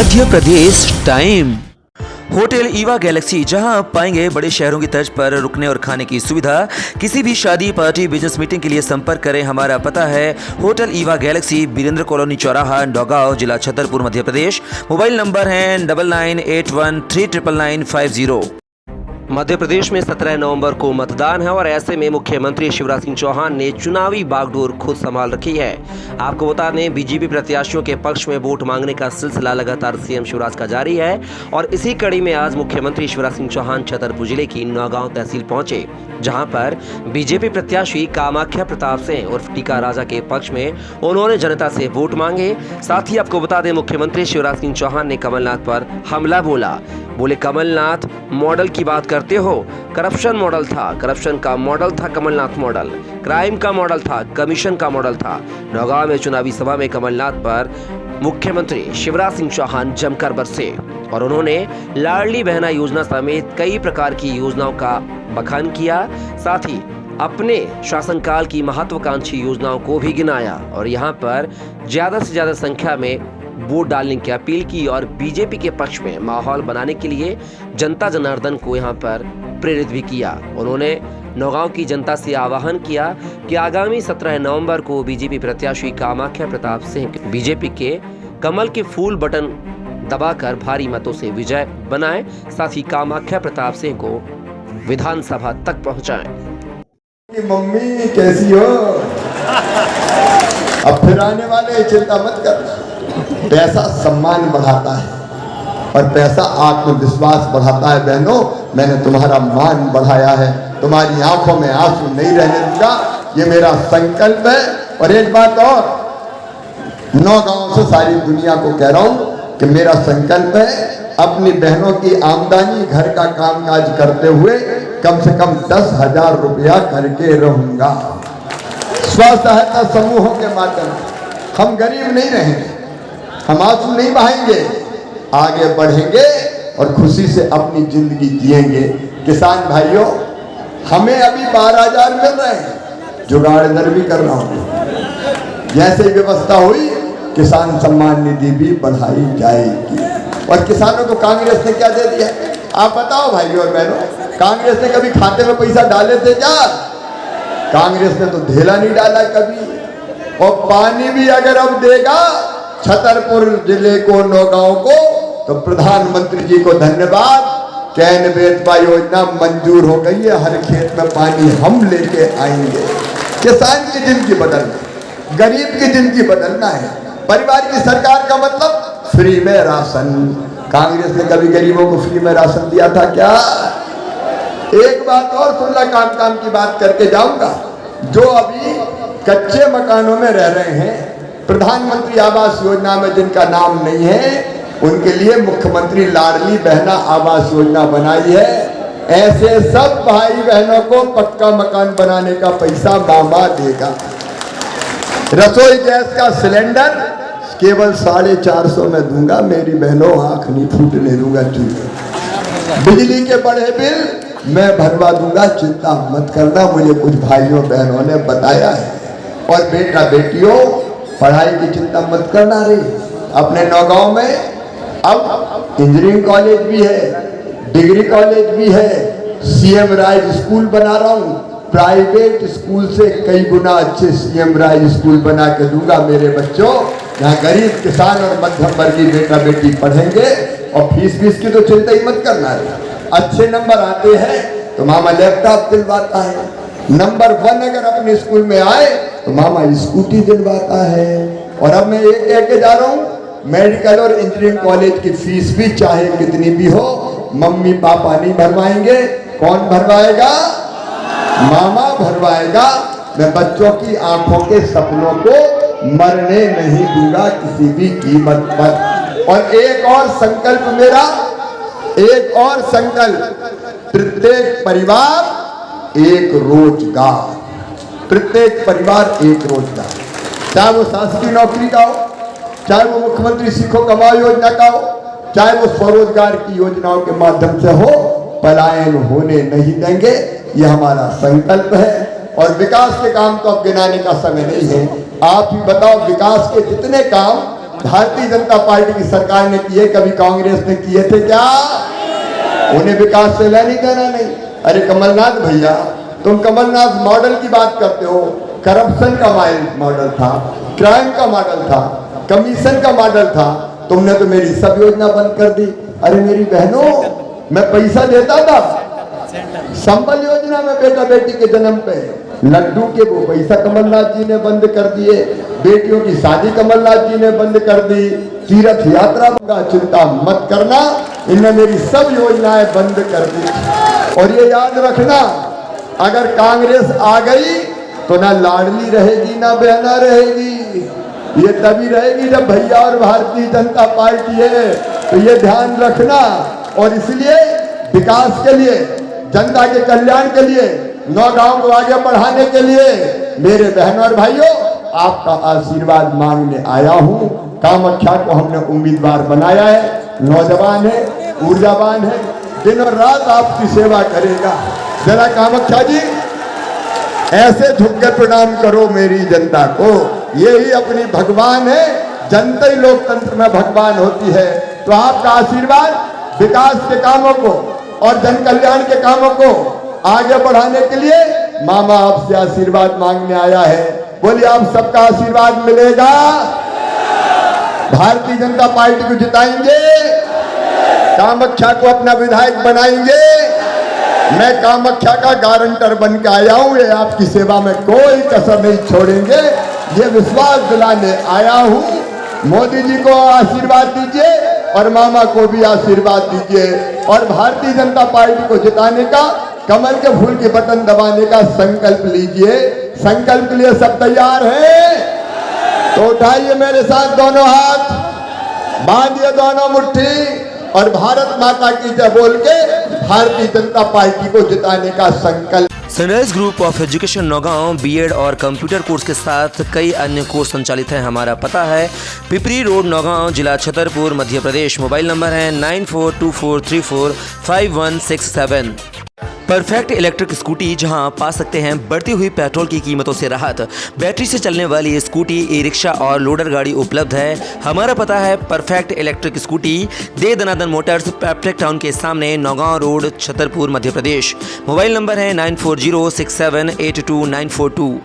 Madhya Pradesh time. Hotel Eva Galaxy, जहां आप पाएंगे बड़े शहरों की तर्ज पर रुकने और खाने की सुविधा। किसी भी शादी, पार्टी, बिजनेस मीटिंग के लिए संपर्क करें। हमारा पता है hotel Eva Galaxy, Birendra colony चौराहा, नौगांव, जिला छतरपुर, मध्य प्रदेश। मोबाइल नंबर है 9981399950। मध्य प्रदेश में 17 नवंबर को मतदान है और ऐसे में मुख्यमंत्री शिवराज सिंह चौहान ने चुनावी बागडोर खुद संभाल रखी है। आपको बता दें, बीजेपी प्रत्याशियों के पक्ष में वोट मांगने का सिलसिला लगातार सीएम शिवराज का जारी है और इसी कड़ी में आज मुख्यमंत्री शिवराज सिंह चौहान छतरपुर जिले की नौगांव तहसील पहुंचे, जहां पर बीजेपी प्रत्याशी कामाख्या प्रताप सिंह उर्फ टीका राजा के पक्ष में उन्होंने जनता से वोट मांगे। साथ ही आपको बता दें, मुख्यमंत्री शिवराज सिंह चौहान ने कमलनाथ पर हमला बोले कमलनाथ मॉडल की बात करते हो, करप्शन मॉडल था, करप्शन का मॉडल था कमलनाथ मॉडल, क्राइम का मॉडल था, कमीशन का मॉडल था। नौगांव में चुनावी सभा में कमलनाथ पर मुख्यमंत्री शिवराज सिंह चौहान जमकर बरसे और उन्होंने लाडली बहना योजना समेत कई प्रकार की योजनाओं का बखान किया। साथ ही अपने शासनकाल की महत्वाकांक्षी योजनाओं को भी गिनाया और यहाँ पर ज्यादा से ज्यादा संख्या में वोट डालने की अपील की और बीजेपी के पक्ष में माहौल बनाने के लिए जनता जनार्दन को यहाँ पर प्रेरित भी किया। उन्होंने नौगांव की जनता से आह्वान किया कि आगामी 17 नवंबर को बीजेपी प्रत्याशी कामाख्या प्रताप सिंह बीजेपी के कमल के फूल बटन दबाकर भारी मतों से विजय बनाएं। साथ ही कामाख्या प्रताप सिंह को विधानसभा तक पहुंचाएं। मम्मी कैसी हो? अब फिर आने वाले, चिंता मत कर। पैसा सम्मान बढ़ाता है और पैसा आत्मविश्वास बढ़ाता है। बहनों, मैंने तुम्हारा मान बढ़ाया है, तुम्हारी आंखों में आंसू नहीं रहने दूंगा, ये मेरा संकल्प है। और एक बात और, नौगांव से सारी दुनिया को कह रहा हूं कि मेरा संकल्प है अपनी बहनों की आमदनी, घर का कामकाज करते हुए कम से कम 10,000 रुपया करके रहूंगा। स्व सहायता समूहों के माध्यम से हम गरीब नहीं रहेंगे, हम आंसू नहीं बहाएंगे, आगे बढ़ेंगे और खुशी से अपनी जिंदगी जिएंगे। किसान भाइयों, हमें अभी 12,000 मिल रहे हैं, जुगाड़ इधर भी कर रहा हूं। जैसे व्यवस्था हुई, किसान सम्मान निधि भी बढ़ाई जाएगी। और किसानों को कांग्रेस ने क्या दे दिया? आप बताओ भाइयों और बहनों, कांग्रेस ने कभी खाते में पैसा डाले थे क्या? कांग्रेस ने तो ढेला नहीं डाला कभी। और पानी भी अगर अब देगा छतरपुर जिले को, नौगांव को, तो प्रधानमंत्री जी को धन्यवाद। कैन बेतवा योजना मंजूर हो गई है, हर खेत में पानी हम लेके आएंगे। किसान की जिंदगी बदलना, गरीब की जिंदगी बदलना है। परिवार की सरकार का मतलब फ्री में राशन। कांग्रेस ने कभी गरीबों को फ्री में राशन दिया था क्या? एक बात और सुन ला, काम की बात करके जाऊंगा। जो अभी कच्चे मकानों में रह रहे हैं, प्रधानमंत्री आवास योजना में जिनका नाम नहीं है, उनके लिए मुख्यमंत्री लाडली बहना आवास योजना बनाई है। ऐसे सब भाई बहनों को पक्का मकान बनाने का पैसा मामा देगा। रसोई गैस का सिलेंडर केवल 450 में दूंगा, मेरी बहनों, आंख नहीं फूटने दूंगा चूल्हे। बिजली के बड़े बिल मैं भरवा दूंगा, चिंता मत करना, मुझे कुछ भाइयों बहनों ने बताया है। और बेटा बेटियों, पढ़ाई की चिंता मत करना रे। अपने नौगांव में अब इंजीनियरिंग कॉलेज भी है, डिग्री कॉलेज भी है, सीएम राइज स्कूल बना रहा हूँ। प्राइवेट स्कूल से कई गुना अच्छे सीएम राइज स्कूल बना के दूंगा मेरे बच्चों, यहाँ गरीब, किसान और मध्यम वर्गीय बेटा बेटी पढ़ेंगे। और फीस की तो चिंता ही मत करना रे। अच्छे नंबर आते हैं तो मामा लैपटॉप दिलवाता है, नंबर 1 अगर अपने स्कूल में आए तो मामा स्कूटी दिलवाता है। और अब मैं ये कह के जा रहा हूँ, मेडिकल और इंजीनियरिंग कॉलेज की फीस भी चाहे कितनी भी हो, मम्मी पापा नहीं भरवाएंगे। कौन भरवाएगा? मामा भरवाएगा। मैं बच्चों की आंखों के सपनों को मरने नहीं दूंगा किसी भी कीमत पर। और एक और संकल्प मेरा, एक और संकल्प, प्रत्येक परिवार एक रोजगार, प्रत्येक परिवार एक रोजगार। चाहे वो शासकीय नौकरी का हो, चाहे वो मुख्यमंत्री सीखो कमाओ योजना का हो, चाहे वो स्वरोजगार की योजनाओं के माध्यम से हो, पलायन होने नहीं देंगे। ये हमारा संकल्प है। और विकास के काम तो अब गिनाने का समय नहीं है। आप ही बताओ, विकास के जितने काम भारतीय जनता पार्टी की सरकार ने किए, कभी कांग्रेस ने किए थे क्या? उन्हें विकास से लेनी देना नहीं। अरे कमलनाथ भैया, तुम कमलनाथ मॉडल की बात करते हो, करप्शन का मॉडल था, क्राइम का मॉडल था, कमीशन का मॉडल था, तुमने तो मेरी सब योजना बंद कर दी। अरे मेरी बहनों, मैं पैसा देता था संबल योजना में बेटा बेटी के जन्म पे, लड्डू के वो पैसा कमलनाथ जी ने बंद कर दिए, बेटियों की शादी कमलनाथ जी ने बंद कर दी, तीर्थ यात्रा का चिंता मत करना, इनने मेरी सब योजनाएं बंद कर दी। और ये याद रखना, अगर कांग्रेस आ गई तो ना लाडली रहेगी ना बहना रहेगी, ये तभी रहेगी जब भैया और भारतीय जनता पार्टी है, तो ये ध्यान रखना। और इसलिए विकास के लिए, जनता के कल्याण के लिए, नौगांव को आगे बढ़ाने के लिए मेरे बहनों और भाइयों आपका आशीर्वाद मांगने आया हूं। कामाख्या को हमने उम्मीदवार बनाया है, नौजवान है, ऊर्जावान है, दिन और रात आपकी सेवा करेगा। जरा कामाख्या जी ऐसे झुक के प्रणाम करो मेरी जनता को, यही अपनी भगवान है, जनता ही लोकतंत्र में भगवान होती है। तो आपका आशीर्वाद विकास के कामों को और जन कल्याण के कामों को आगे बढ़ाने के लिए मामा आपसे आशीर्वाद मांगने आया है। बोलिए, आप सबका आशीर्वाद मिलेगा? भारतीय जनता पार्टी को जिताएंगे, कामाख्या को अपना विधायक बनाएंगे। मैं कामाख्या का गारंटर बन के आया हूं, ये आपकी सेवा में कोई कसर नहीं छोड़ेंगे, ये विश्वास दिलाने आया हूं। मोदी जी को आशीर्वाद दीजिए और मामा को भी आशीर्वाद दीजिए, और भारतीय जनता पार्टी को जिताने का, कमल के फूल के बटन दबाने का संकल्प लीजिए। संकल्प के लिए सब तैयार हैं? तो उठाइए मेरे साथ दोनों हाथ, बांधिए दोनों मुट्ठी और भारत माता की जय बोल के भारतीय जनता पार्टी को जिताने का संकल्प। Sunrise group of education Naugaon B Ed और कंप्यूटर कोर्स के साथ कई अन्य कोर्स संचालित हैं। हमारा पता है पिपरी रोड नौगांव, जिला छतरपुर, मध्य प्रदेश। मोबाइल नंबर है 9424345167। परफेक्ट इलेक्ट्रिक स्कूटी, जहां पा सकते हैं बढ़ती हुई पेट्रोल की कीमतों से राहत। बैटरी से चलने वाली स्कूटी, ई रिक्शा और लोडर गाड़ी उपलब्ध है। हमारा पता है परफेक्ट इलेक्ट्रिक स्कूटी, दे दनादन मोटर्स, पैप्टेक टाउन के सामने, Naugaon road, Chhatarpur, Madhya Pradesh. Mobile number है 9406782942।